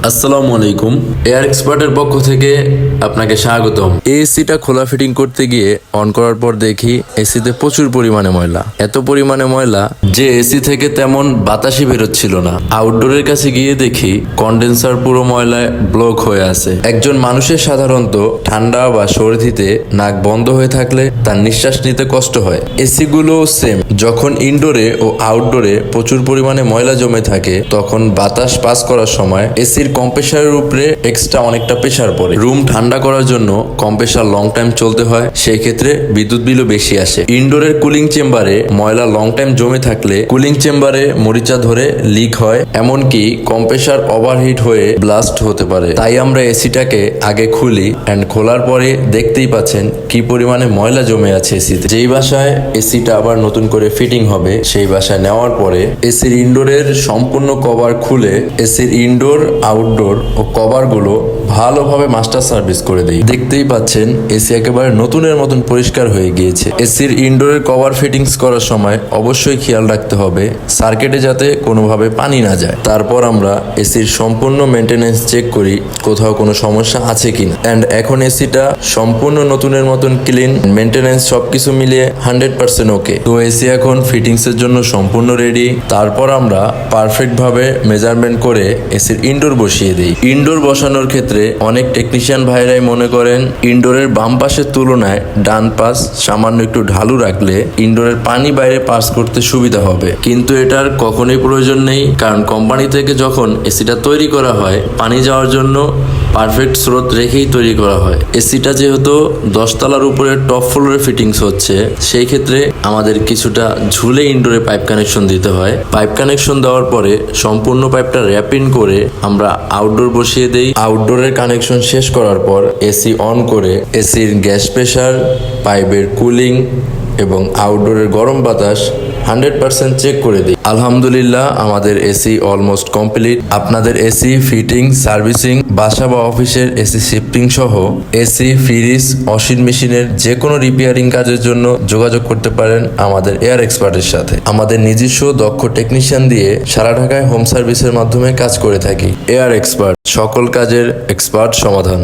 আসসালামু আলাইকুম। এয়ার এক্সপার্টের পক্ষ থেকে আপনাকে স্বাগতম। এসিটা খোলা ফিটিং করতে গিয়ে অন করার পর দেখি এসিতে প্রচুর পরিমাণে ময়লা, এত পরিমাণে ময়লা যে এসি থেকে তেমন বাতাসই বেরোচ্ছিল না। আউটডোরের কাছে গিয়ে দেখি কন্ডেন্সার পুরো ময়লায় ব্লক হয়ে আছে। একজন মানুষের সাধারণত ঠান্ডা বা সর্দিতে নাক বন্ধ হয়ে থাকলে তার নিঃশ্বাস নিতে কষ্ট হয়। এসি গুলো সেম, যখন ইনডোরে ও আউটডোরে প্রচুর পরিমাণে ময়লা জমে থাকে তখন বাতাস পাস করার সময় এসির কম্প্রেসারের উপরে এক্সট্রা অনেকটা প্রেসার পড়ে। রুম ঠান্ডা করার জন্য কম্প্রেসার লং টাইম চলতে হয়, সেই ক্ষেত্রে বিদ্যুৎ বিলও বেশি আসে। ইনডোরের কুলিং চেম্বারে ময়লা লং টাইম জমে থাকলে কুলিং চেম্বারে মরিচা ধরে লিক হয়, এমনকি কম্প্রেসার ওভারহিট হয়ে ব্লাস্ট হতে পারে। তাই আমরা এসিটাকে আগে খুলি এন্ড খোলার পরে দেখতেই পাচ্ছেন কি পরিমাণে ময়লা জমে আছে এসিতে। যেই বাসায় এসিটা আবার নতুন করে ফিটিং হবে সেই বাসায় নেওয়ার পরে এসির ইনডোরের সম্পূর্ণ কভার খুলে এসির ইনডোর আউটডোর ও কভার গুলো ভালোভাবে মাস্টার সার্ভিস করে দেই। দেখতেই পাচ্ছেন এসি একেবারে নতুনের মতন পরিষ্কার হয়ে গিয়েছে। এসির ইনডোরের কভার ফিটিংস করার সময় অবশ্যই খেয়াল রাখতে হবে সার্কিটে যাতে কোনোভাবে পানি না যায়। তারপর আমরা এসির সম্পূর্ণ মেনটেনেন্স চেক করি কোথাও কোনো সমস্যা আছে কিনা। এন্ড এখন এসিটা সম্পূর্ণ নতুনের মতন ক্লিন, মেনটেনেন্স সবকিছু মিলিয়ে 100% ওকে। তো এসি এখন ফিটিংস এর জন্য সম্পূর্ণ রেডি। তারপর আমরা পারফেক্ট ভাবে মেজারমেন্ট করে এসির ইনডোর বসিয়ে দিই। ইনডোর বসানোর ক্ষেত্রে অনেক টেকনিশিয়ান ভাইরাই মনে করেন ইনডোরের বাম পাশের তুলনায় ডান পাশ সামান্য একটু ঢালু রাখলে ইনডোরের পানি বাইরে পাস করতে সুবিধা হবে, কিন্তু এটার কখনোই প্রয়োজন নেই। কারণ কোম্পানি থেকে যখন এসিটা তৈরি করা হয় পানি যাওয়ার জন্য পারফেক্ট স্রোত রেখেই তৈরি করা হয়। এসিটা যেহেতু 10 তলার উপরে টপ ফ্লোরে ফিটিংস হচ্ছে, সেই ক্ষেত্রে আমাদের কিছুটা ঝুলে ইনডোরে পাইপ কানেকশন দিতে হয়। পাইপ কানেকশন দেওয়ার পরে সম্পূর্ণ পাইপটা র্যাপিং করে আমরা আউটডোর বসিয়ে দেই। আউটডোরের কানেকশন শেষ করার পর এসি অন করে এসির গ্যাস প্রেসার, পাইপের কুলিং এবং আউটডোরের গরম বাতাস 100% চেক করে দিই। আলহামদুলিল্লাহ আমাদের এসি অলমোস্ট কমপ্লিট। আপনাদের এসি ফিটিং, সার্ভিসিং, বাসা বা অফিসের এসি শিফটিং সহ এসি, ফ্রিজ, ওয়াশিং মেশিনের যে কোনো রিপেয়ারিং কাজের জন্য যোগাযোগ করতে পারেন আমাদের এয়ার এক্সপার্টের সাথে। আমাদের নিজস্ব দক্ষ টেকনিশিয়ান দিয়ে সারা ঢাকায় হোম সার্ভিসের মাধ্যমে কাজ করে থাকি। এয়ার এক্সপার্ট, সকল কাজের এক্সপার্ট সমাধান।